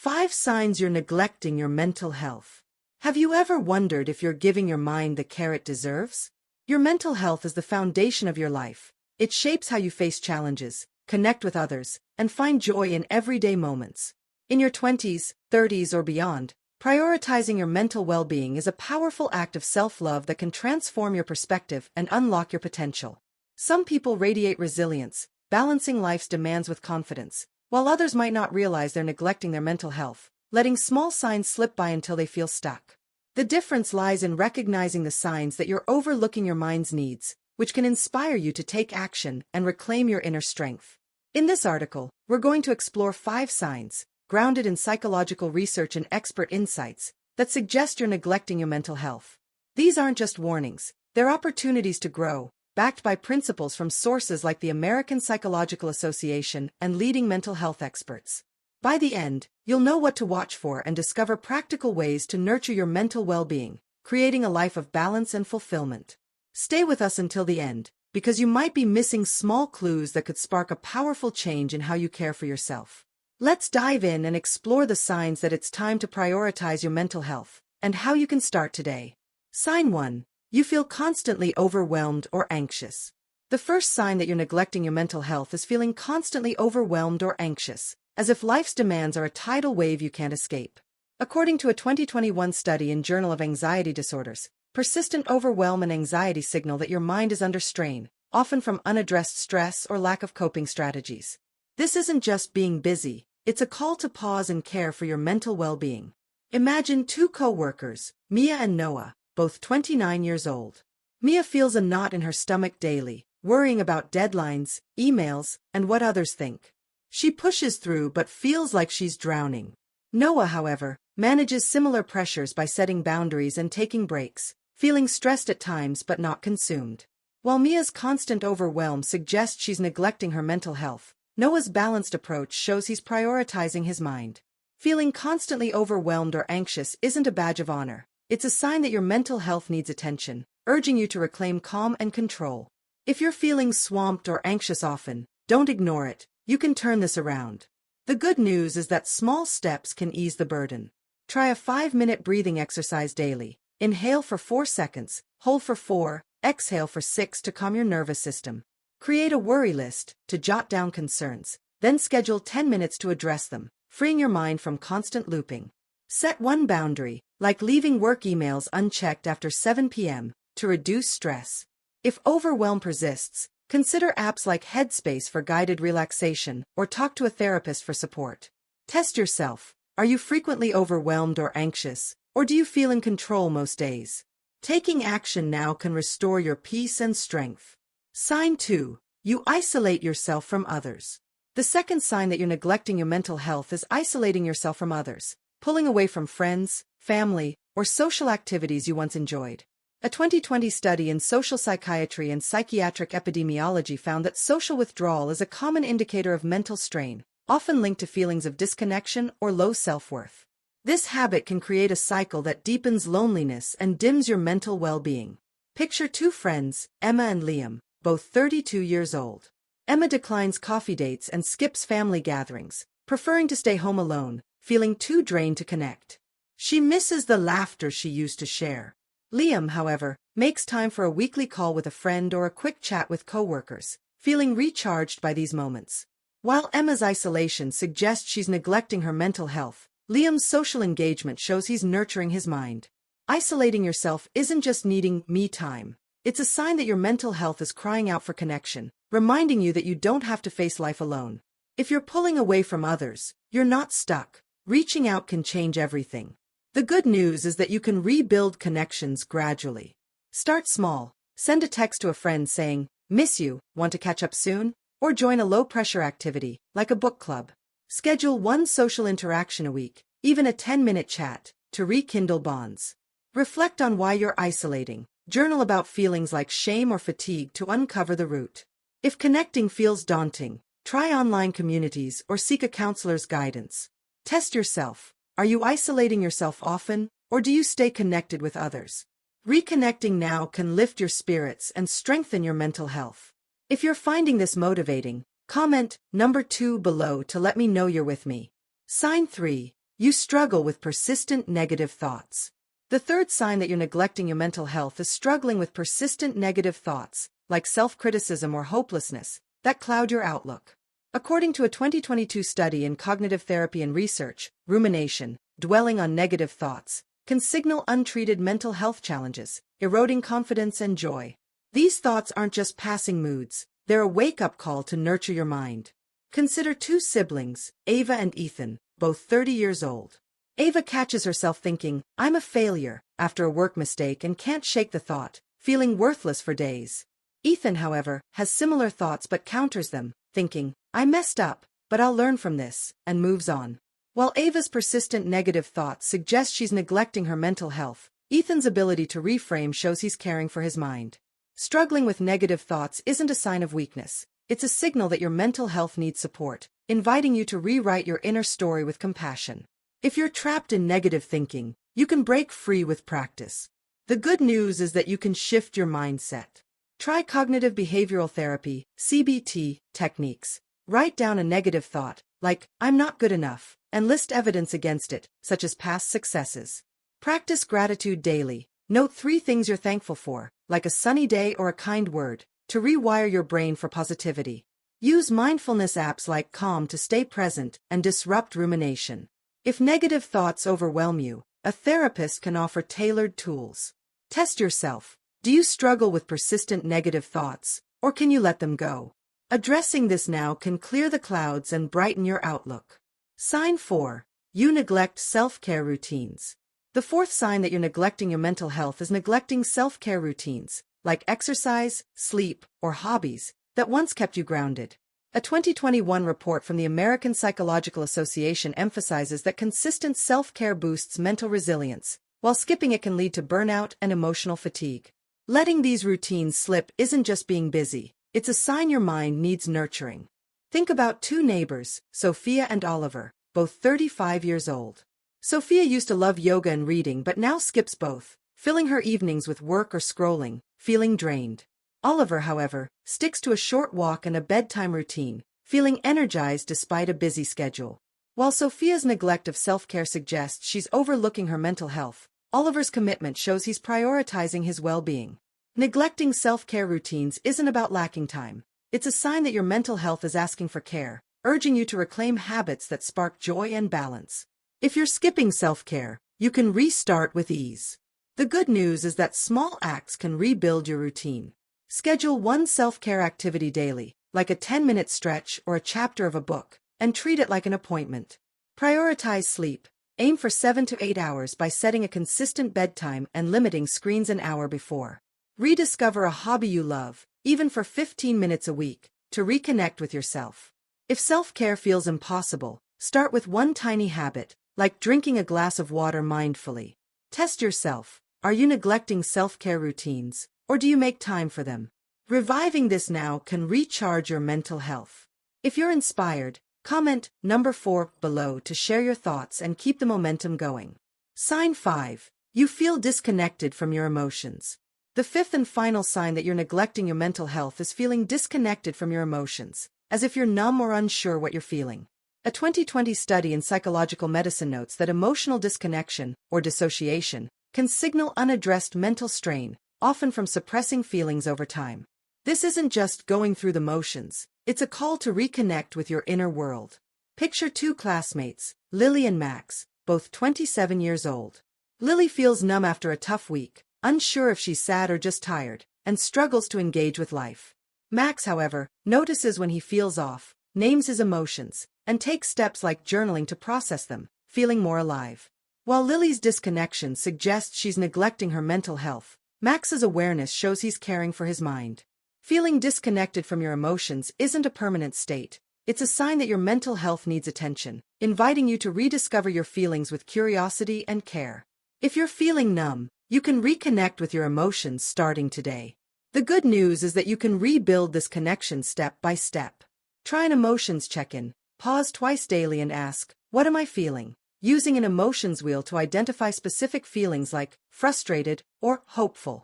5 signs you're neglecting your mental health. Have you ever wondered if you're giving your mind the care it deserves? Your mental health is the foundation of your life. It shapes how you face challenges, connect with others, and find joy in everyday moments. In your 20s, 30s, or beyond, prioritizing your mental well-being is a powerful act of self-love that can transform your perspective and unlock your potential. Some people radiate resilience, balancing life's demands with confidence, while others might not realize they're neglecting their mental health, letting small signs slip by until they feel stuck. The difference lies in recognizing the signs that you're overlooking your mind's needs, which can inspire you to take action and reclaim your inner strength. In this article, we're going to explore 5 signs, grounded in psychological research and expert insights, that suggest you're neglecting your mental health. These aren't just warnings, they're opportunities to grow, backed by principles from sources like the American Psychological Association and leading mental health experts. By the end, you'll know what to watch for and discover practical ways to nurture your mental well-being, creating a life of balance and fulfillment. Stay with us until the end, because you might be missing small clues that could spark a powerful change in how you care for yourself. Let's dive in and explore the signs that it's time to prioritize your mental health, and how you can start today. Sign 1. You feel constantly overwhelmed or anxious. The first sign that you're neglecting your mental health is feeling constantly overwhelmed or anxious, as if life's demands are a tidal wave you can't escape. According to a 2021 study in Journal of Anxiety Disorders, persistent overwhelm and anxiety signal that your mind is under strain, often from unaddressed stress or lack of coping strategies. This isn't just being busy, it's a call to pause and care for your mental well-being. Imagine 2 co-workers, Mia and Noah, both 29 years old. Mia feels a knot in her stomach daily, worrying about deadlines, emails, and what others think. She pushes through but feels like she's drowning. Noah, however, manages similar pressures by setting boundaries and taking breaks, feeling stressed at times but not consumed. While Mia's constant overwhelm suggests she's neglecting her mental health, Noah's balanced approach shows he's prioritizing his mind. Feeling constantly overwhelmed or anxious isn't a badge of honor. It's a sign that your mental health needs attention, urging you to reclaim calm and control. If you're feeling swamped or anxious often, don't ignore it. You can turn this around. The good news is that small steps can ease the burden. Try a 5-minute breathing exercise daily. Inhale for 4 seconds, hold for 4, exhale for 6 to calm your nervous system. Create a worry list to jot down concerns, then schedule 10 minutes to address them, freeing your mind from constant looping. Set one boundary, like leaving work emails unchecked after 7 p.m., to reduce stress. If overwhelm persists, consider apps like Headspace for guided relaxation or talk to a therapist for support. Test yourself. Are you frequently overwhelmed or anxious, or do you feel in control most days? Taking action now can restore your peace and strength. Sign 2. You isolate yourself from others. The second sign that you're neglecting your mental health is isolating yourself from others, pulling away from friends, family, or social activities you once enjoyed. A 2020 study in social psychiatry and psychiatric epidemiology found that social withdrawal is a common indicator of mental strain, often linked to feelings of disconnection or low self-worth. This habit can create a cycle that deepens loneliness and dims your mental well-being. Picture 2 friends, Emma and Liam, both 32 years old. Emma declines coffee dates and skips family gatherings, preferring to stay home alone, feeling too drained to connect. She misses the laughter she used to share. Liam, however, makes time for a weekly call with a friend or a quick chat with coworkers, feeling recharged by these moments. While Emma's isolation suggests she's neglecting her mental health, Liam's social engagement shows he's nurturing his mind. Isolating yourself isn't just needing me time. It's a sign that your mental health is crying out for connection, reminding you that you don't have to face life alone. If you're pulling away from others, you're not stuck. Reaching out can change everything. The good news is that you can rebuild connections gradually. Start small. Send a text to a friend saying, "Miss you, want to catch up soon?" Or join a low-pressure activity, like a book club. Schedule one social interaction a week, even a 10-minute chat, to rekindle bonds. Reflect on why you're isolating. Journal about feelings like shame or fatigue to uncover the root. If connecting feels daunting, try online communities or seek a counselor's guidance. Test yourself. Are you isolating yourself often, or do you stay connected with others? Reconnecting now can lift your spirits and strengthen your mental health. If you're finding this motivating, comment number 2 below to let me know you're with me. Sign 3. You struggle with persistent negative thoughts. The third sign that you're neglecting your mental health is struggling with persistent negative thoughts, like self-criticism or hopelessness, that cloud your outlook. According to a 2022 study in cognitive therapy and research, rumination, dwelling on negative thoughts, can signal untreated mental health challenges, eroding confidence and joy. These thoughts aren't just passing moods, they're a wake-up call to nurture your mind. Consider two siblings, Ava and Ethan, both 30 years old. Ava catches herself thinking, "I'm a failure," after a work mistake and can't shake the thought, feeling worthless for days. Ethan, however, has similar thoughts but counters them, thinking, "I messed up, but I'll learn from this," and moves on. While Ava's persistent negative thoughts suggest she's neglecting her mental health, Ethan's ability to reframe shows he's caring for his mind. Struggling with negative thoughts isn't a sign of weakness. It's a signal that your mental health needs support, inviting you to rewrite your inner story with compassion. If you're trapped in negative thinking, you can break free with practice. The good news is that you can shift your mindset. Try cognitive behavioral therapy, CBT, techniques. Write down a negative thought, like, "I'm not good enough," and list evidence against it, such as past successes. Practice gratitude daily. Note 3 things you're thankful for, like a sunny day or a kind word, to rewire your brain for positivity. Use mindfulness apps like Calm to stay present and disrupt rumination. If negative thoughts overwhelm you, a therapist can offer tailored tools. Test yourself. Do you struggle with persistent negative thoughts, or can you let them go? Addressing this now can clear the clouds and brighten your outlook. Sign 4. You neglect self-care routines. The fourth sign that you're neglecting your mental health is neglecting self-care routines, like exercise, sleep, or hobbies, that once kept you grounded. A 2021 report from the American Psychological Association emphasizes that consistent self-care boosts mental resilience, while skipping it can lead to burnout and emotional fatigue. Letting these routines slip isn't just being busy, it's a sign your mind needs nurturing. Think about two neighbors, Sophia and Oliver, both 35 years old. Sophia used to love yoga and reading but now skips both, filling her evenings with work or scrolling, feeling drained. Oliver, however, sticks to a short walk and a bedtime routine, feeling energized despite a busy schedule. While Sophia's neglect of self-care suggests she's overlooking her mental health, Oliver's commitment shows he's prioritizing his well-being. Neglecting self-care routines isn't about lacking time. It's a sign that your mental health is asking for care, urging you to reclaim habits that spark joy and balance. If you're skipping self-care, you can restart with ease. The good news is that small acts can rebuild your routine. Schedule one self-care activity daily, like a 10-minute stretch or a chapter of a book, and treat it like an appointment. Prioritize sleep. Aim for 7 to 8 hours by setting a consistent bedtime and limiting screens an hour before. Rediscover a hobby you love, even for 15 minutes a week, to reconnect with yourself. If self-care feels impossible, start with one tiny habit, like drinking a glass of water mindfully. Test yourself. Are you neglecting self-care routines, or do you make time for them? Reviving this now can recharge your mental health. If you're inspired, comment number 4 below to share your thoughts and keep the momentum going. Sign 5. You feel disconnected from your emotions. The fifth and final sign that you're neglecting your mental health is feeling disconnected from your emotions, as if you're numb or unsure what you're feeling. A 2020 study in psychological medicine notes that emotional disconnection, or dissociation, can signal unaddressed mental strain, often from suppressing feelings over time. This isn't just going through the motions, it's a call to reconnect with your inner world. Picture two classmates, Lily and Max, both 27 years old. Lily feels numb after a tough week, unsure if she's sad or just tired, and struggles to engage with life. Max, however, notices when he feels off, names his emotions, and takes steps like journaling to process them, feeling more alive. While Lily's disconnection suggests she's neglecting her mental health, Max's awareness shows he's caring for his mind. Feeling disconnected from your emotions isn't a permanent state. It's a sign that your mental health needs attention, inviting you to rediscover your feelings with curiosity and care. If you're feeling numb, you can reconnect with your emotions starting today. The good news is that you can rebuild this connection step by step. Try an emotions check-in. Pause twice daily and ask, "What am I feeling?" Using an emotions wheel to identify specific feelings like frustrated or hopeful.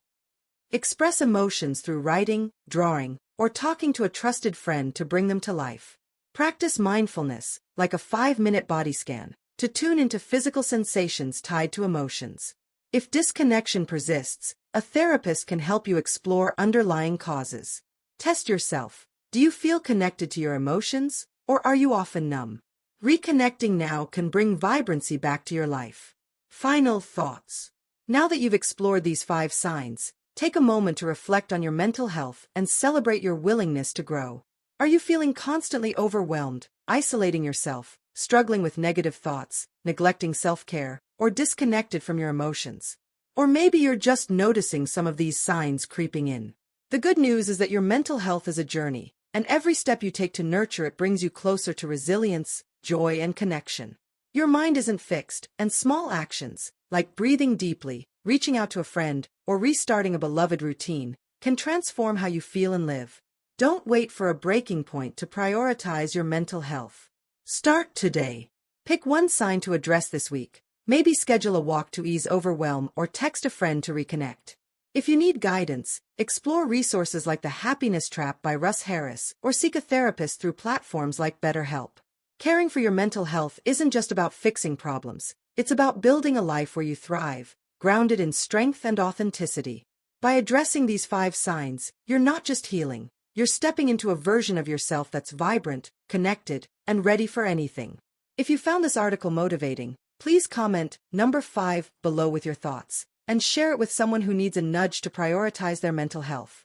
Express emotions through writing, drawing, or talking to a trusted friend to bring them to life. Practice mindfulness, like a 5-minute body scan, to tune into physical sensations tied to emotions. If disconnection persists, a therapist can help you explore underlying causes. Test yourself. Do you feel connected to your emotions, or are you often numb? Reconnecting now can bring vibrancy back to your life. Final thoughts. Now that you've explored these 5 signs, take a moment to reflect on your mental health and celebrate your willingness to grow. Are you feeling constantly overwhelmed, isolating yourself, struggling with negative thoughts, neglecting self-care, or disconnected from your emotions? Or maybe you're just noticing some of these signs creeping in. The good news is that your mental health is a journey, and every step you take to nurture it brings you closer to resilience, joy, and connection. Your mind isn't fixed, and small actions, like breathing deeply, reaching out to a friend, or restarting a beloved routine, can transform how you feel and live. Don't wait for a breaking point to prioritize your mental health. Start today. Pick one sign to address this week. Maybe schedule a walk to ease overwhelm or text a friend to reconnect. If you need guidance, explore resources like The Happiness Trap by Russ Harris or seek a therapist through platforms like BetterHelp. Caring for your mental health isn't just about fixing problems, it's about building a life where you thrive, grounded in strength and authenticity. By addressing these 5 signs, you're not just healing, you're stepping into a version of yourself that's vibrant, connected, and ready for anything. If you found this article motivating, please comment number 5 below with your thoughts, and share it with someone who needs a nudge to prioritize their mental health.